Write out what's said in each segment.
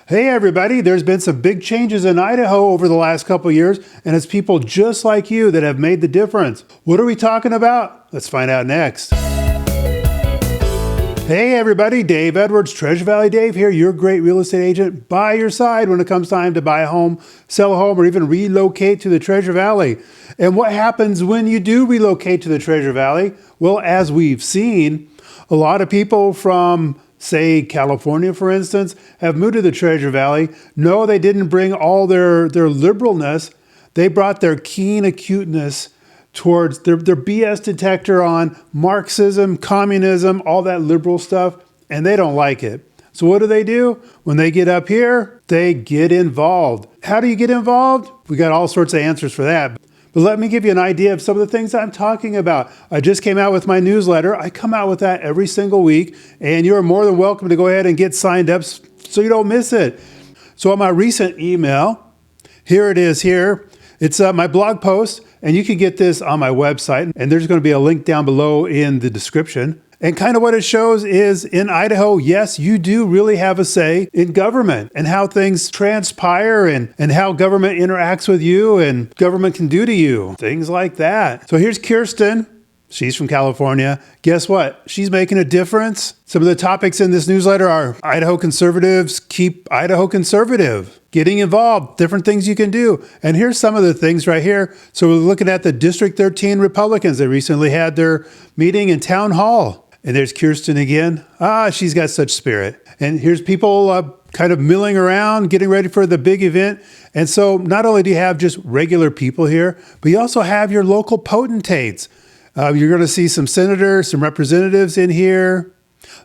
Hey everybody, there's been some big changes in Idaho over the last couple of years, and it's people just like you that have made the difference. What are we talking about? Let's find out next. Hey everybody, Dave Edwards, Treasure Valley Dave here, your great real estate agent by your side when it comes time to buy a home, sell a home, or even relocate to the Treasure Valley. And what happens when you do relocate to the Treasure Valley? Well, as we've seen, a lot of people from say California, for instance, have moved to the Treasure Valley. No, they didn't bring all their liberalness. They brought their keen acuteness towards their BS detector on Marxism, communism, all that liberal stuff, and they don't like it. So what do? When they get up here, they get involved. How do you get involved? We got all sorts of answers for that. But let me give you an idea of some of the things I'm talking about. I just came out with my newsletter. I come out with that every single week, and you're more than welcome to go ahead and get signed up so you don't miss it. So on my recent email, here it is here. It's my blog post, and you can get this on my website, and there's going to be a link down below in the description. And kind of what it shows is in Idaho, yes, you do really have a say in government and how things transpire and how government interacts with you and government can do to you, things like that. So here's Kirsten. She's from California. Guess what? She's making a difference. Some of the topics in this newsletter are Idaho conservatives keep Idaho conservative, getting involved, different things you can do. And here's some of the things right here. So we're looking at the District 13 Republicans. They recently had their meeting in town hall. And there's Kirsten again. She's got such spirit. And here's people kind of milling around, getting ready for the big event. And so not only do you have just regular people here, but you also have your local potentates. You're going to see some senators, some representatives in here.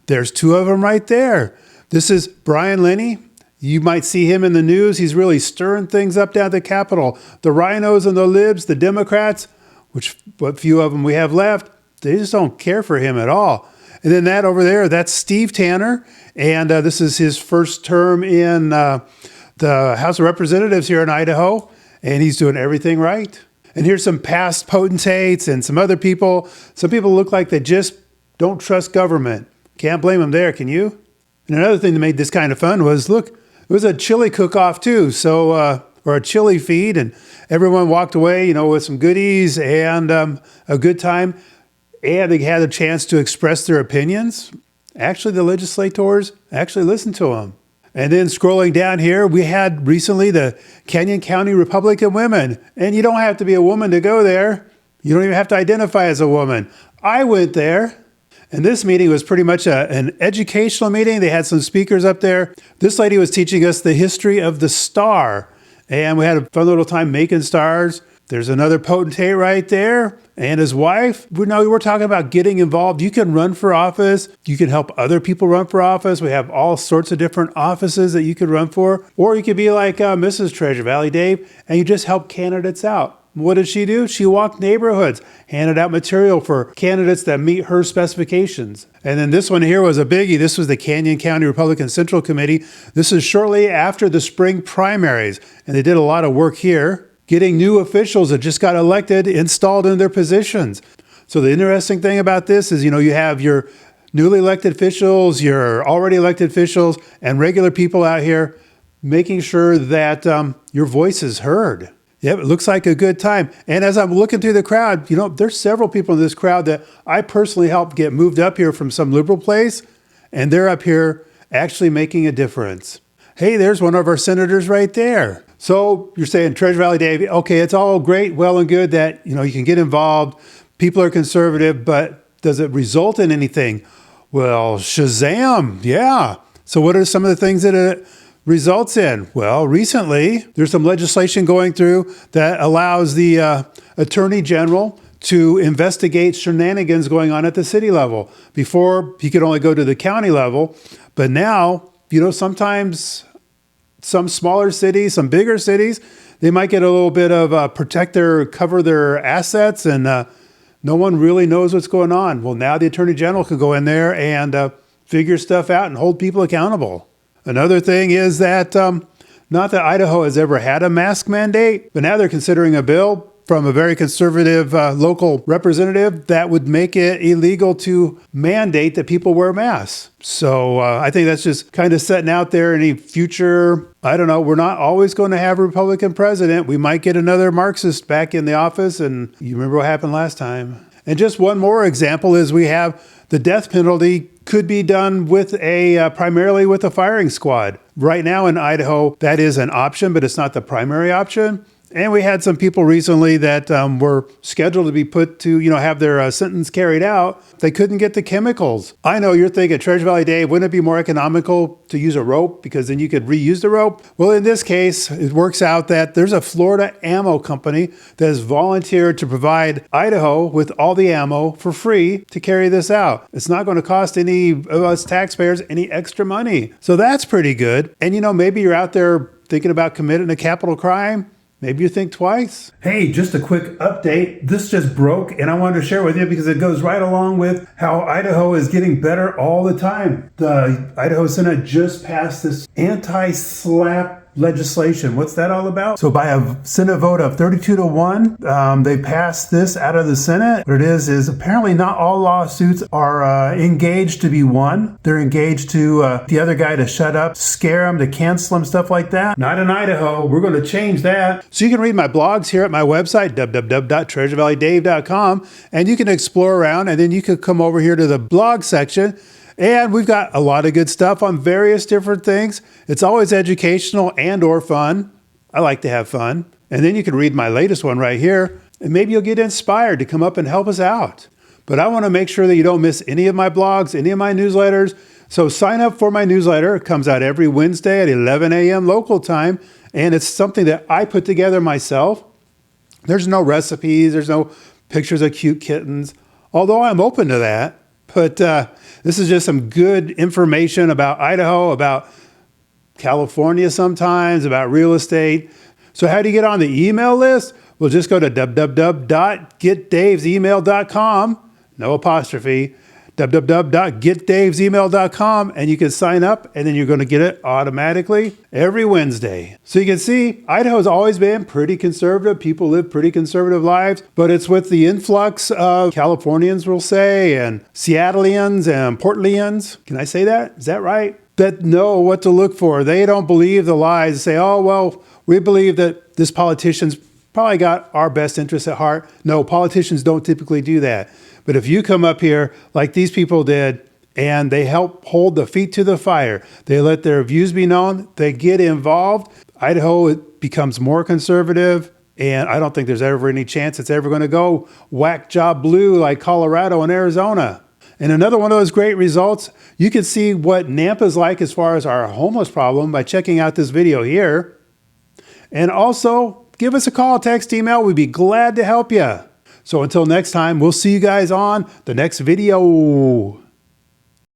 There's two of them right there. This is Brian Lenny. You might see him in the news. He's really stirring things up down at the Capitol. The rhinos and the libs, the Democrats, which what few of them we have left, they just don't care for him at all. And then that over there, that's Steve Tanner. And this is his first term in the House of Representatives here in Idaho. And he's doing everything right. And here's some past potentates and some other people. Some people look like they just don't trust government. Can't blame them there, can you? And another thing that made this kind of fun was, look, it was a chili cook-off too. So, or a chili feed. And everyone walked away, with some goodies and a good time. And they had a chance to express their opinions. Actually, the legislators actually listened to them. And then scrolling down here, we had recently the Canyon County Republican Women. And you don't have to be a woman to go there. You don't even have to identify as a woman. I went there. And this meeting was pretty much an educational meeting. They had some speakers up there. This lady was teaching us the history of the star. And we had a fun little time making stars. There's another potentate right there and his wife. We're talking about getting involved. You can run for office. You can help other people run for office. We have all sorts of different offices that you could run for. Or you could be like Mrs. Treasure Valley Dave, and you just help candidates out. What did she do? She walked neighborhoods, handed out material for candidates that meet her specifications. And then this one here was a biggie. This was the Canyon County Republican Central Committee. This is shortly after the spring primaries, and they did a lot of work here, getting new officials that just got elected installed in their positions. So the interesting thing about this is, you have your newly elected officials, your already elected officials, and regular people out here making sure that your voice is heard. Yep, it looks like a good time. And as I'm looking through the crowd, there's several people in this crowd that I personally helped get moved up here from some liberal place, and they're up here actually making a difference. Hey, there's one of our senators right there. So you're saying, Treasure Valley Dave, okay, it's all great, well and good that, you can get involved. People are conservative, but does it result in anything? Well, Shazam, yeah. So what are some of the things that it results in? Well, recently, there's some legislation going through that allows the Attorney General to investigate shenanigans going on at the city level. Before, he could only go to the county level, but now, sometimes some smaller cities, some bigger cities, they might get a little bit of cover their assets, and no one really knows what's going on. Well, now the Attorney General can go in there and figure stuff out and hold people accountable. Another thing is that, not that Idaho has ever had a mask mandate, but now they're considering a bill from a very conservative local representative that would make it illegal to mandate that people wear masks. So I think that's just kind of setting out there any future. I don't know. We're not always going to have a Republican president. We might get another Marxist back in the office. And you remember what happened last time. And just one more example is we have the death penalty could be done with primarily with a firing squad. Right now in Idaho, that is an option, but it's not the primary option. And we had some people recently that were scheduled to be put to, have their sentence carried out. They couldn't get the chemicals. I know you're thinking, Treasure Valley Dave, wouldn't it be more economical to use a rope because then you could reuse the rope? Well, in this case, it works out that there's a Florida ammo company that has volunteered to provide Idaho with all the ammo for free to carry this out. It's not going to cost any of us taxpayers any extra money. So that's pretty good. And, maybe you're out there thinking about committing a capital crime. Maybe you think twice. Hey, just a quick update. This just broke and I wanted to share with you because it goes right along with how Idaho is getting better all the time. The Idaho Senate just passed this anti-SLAPP legislation. What's that all about? So by a Senate vote of 32-1, they passed this out of the Senate. What it is apparently not all lawsuits are engaged to be won. They're engaged to the other guy to shut up, scare him, to cancel him, stuff like that. Not in Idaho. We're going to change that. So you can read my blogs here at my website, www.treasurevalleydave.com, and you can explore around, and then you can come over here to the blog section. And we've got a lot of good stuff on various different things. It's always educational and or fun. I like to have fun. And then you can read my latest one right here, and maybe you'll get inspired to come up and help us out. But I want to make sure that you don't miss any of my blogs, any of my newsletters. So sign up for my newsletter. It comes out every Wednesday at 11 a.m. local time. And it's something that I put together myself. There's no recipes. There's no pictures of cute kittens, although I'm open to that. But this is just some good information about Idaho, about California sometimes, about real estate. So how do you get on the email list? Well, just go to www.getdavesemail.com, no apostrophe, www.getdavesemail.com, and you can sign up, and then you're going to get it automatically every Wednesday. So you can see Idaho's always been pretty conservative. People live pretty conservative lives, but it's with the influx of Californians, we'll say, and Seattleians and Portlandians. Can I say that? Is that right? That know what to look for. They don't believe the lies. Say, oh, well, we believe that this politician's probably got our best interests at heart. No, politicians don't typically do that. But if you come up here like these people did, and they help hold the feet to the fire, they let their views be known, they get involved, Idaho becomes more conservative, and I don't think there's ever any chance it's ever going to go whack job blue like Colorado and Arizona. And another one of those great results, you can see what Nampa is like as far as our homeless problem by checking out this video here. And also, give us a call, text, email. We'd be glad to help you. So until next time, we'll see you guys on the next video.